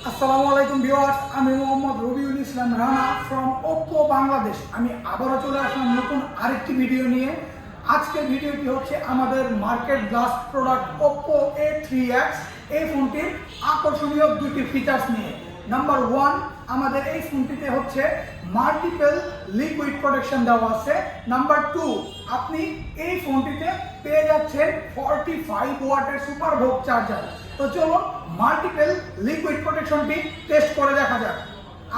আসসালামু আলাইকুম ভিউয়ার্স, আমি মোহাম্মদ রবিউল ইসলাম রানা ফ্রম ওপ্পো বাংলাদেশ। আমি আবারও চলে আসলাম নতুন আরেকটি ভিডিও নিয়ে। আজকের ভিডিওটি হচ্ছে আমাদের market blast product Oppo A3X। এই ফোনটির আকর্ষণীয় দুটি ফিচার্স নিয়ে। নাম্বার 1, আমাদের এই ফোনটিতে হচ্ছে মাল্টিপল লিকুইড প্রোটেকশন দেওয়া আছে। নাম্বার 2, আপনি এই ফোনটিতে পেয়ে যাচ্ছেন 45 ওয়াটের সুপার ভোগ চার্জার। তো চলুন মাল্টিপল লিকুইড প্রোটেকশনটি টেস্ট করে দেখা যাক।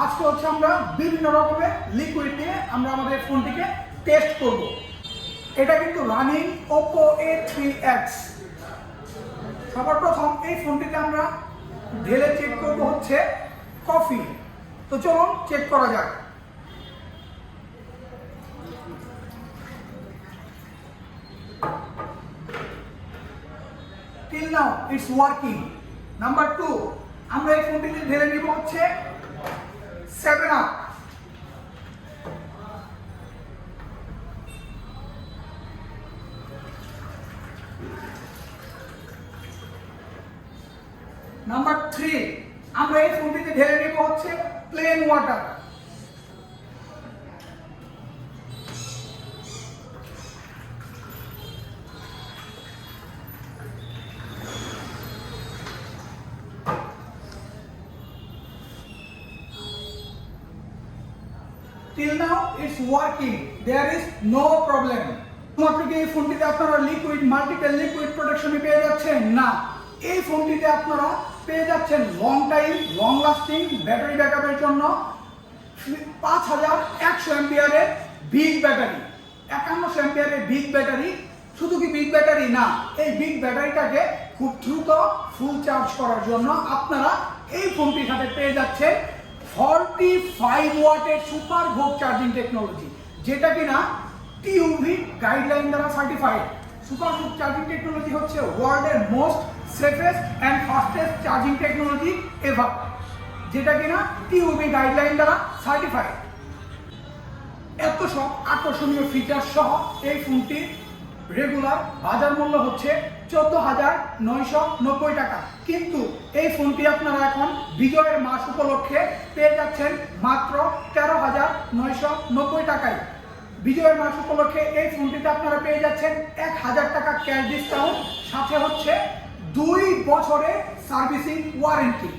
আজকে হচ্ছে আমরা বিভিন্ন রকমের লিকুইড দিয়ে আমরা আমাদের ফোনটিকে টেস্ট করব। এটা কিন্তু রানিং ওপ্পো A3X। সবার প্রথম এই ফোনটিতে আমরা ঢেলে চেক করব হচ্ছে কফি। তো চলুন চেক করা যাক। Till now it's working. Number 2, আমরা এই ফোনটিতে ঢেলে নিব হচ্ছে 7 আপ। নাম্বার 3, আমরা এই ফোনটিতে ঢেলে নিব হচ্ছে plain water. Till now it's working. There is no problem. মাত্র কি এই ফোনটিতে আপনারা লিকুইড মাল্টিপল লিকুইড প্রোটেকশন পেয়ে যাচ্ছেন? না, এই ফোনটিতে আপনারা পেয়ে যাচ্ছেন long time long lasting battery ব্যাকআপের জন্য 5100 এমপিআরের বিগ ব্যাটারি। 5100 এমপিআরের বিগ ব্যাটারি। শুধু কি বিগ ব্যাটারি না, এই বিগ ব্যাটারিটাকে খুব দ্রুত ফুল চার্জ করার জন্য আপনারা এই ফোনটির সাথে পেয়ে যাচ্ছেন 45 ওয়াটের সুপার ভোগ চার্জিং টেকনোলজি, যেটা কিনা টিউভি গাইডলাইন দ্বারা সার্টিফাইড। সুপার ভোগ চার্জিং টেকনোলজি হচ্ছে ওয়ার্ল্ডের most safest and fastest charging technology ever, যেটা কিনা টিউভি গাইডলাইন দ্বারা সার্টিফাইড। এত সব আকর্ষণীয় ফিচার সহ এই ফোনটির রেগুলার বাজার মূল্য হচ্ছে 14,990 টাকা। কিন্তু এই ফোনটি আপনারা এখন বিজয়ের মাস উপলক্ষে পেয়ে যাচ্ছেন মাত্র 13,990 টাকায়। বিজয়ের মাস উপলক্ষে এই ফোনটিতে আপনারা পেয়ে যাচ্ছেন 1000 টাকা ক্যাশ ডিসকাউন্ট, সাথে হচ্ছে 2 বছরের সার্ভিসিং ওয়ারেন্টি।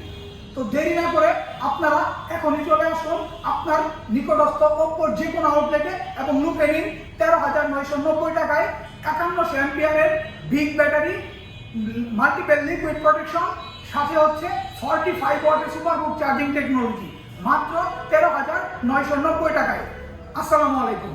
তো দেরি না করে আপনারা এখনই চলে আসুন আপনার নিকটস্থ ওপ্পোর যে কোনো আউটলেটে এবং লুপে নিন 13,990 টাকায় 5100 এমপিআরের big battery, multiple liquid protection, সাথে হচ্ছে 45 ওয়াটের সুপার ভোগ চার্জিং টেকনোলজি মাত্র 13,990 টাকায়। আসসালামু আলাইকুম।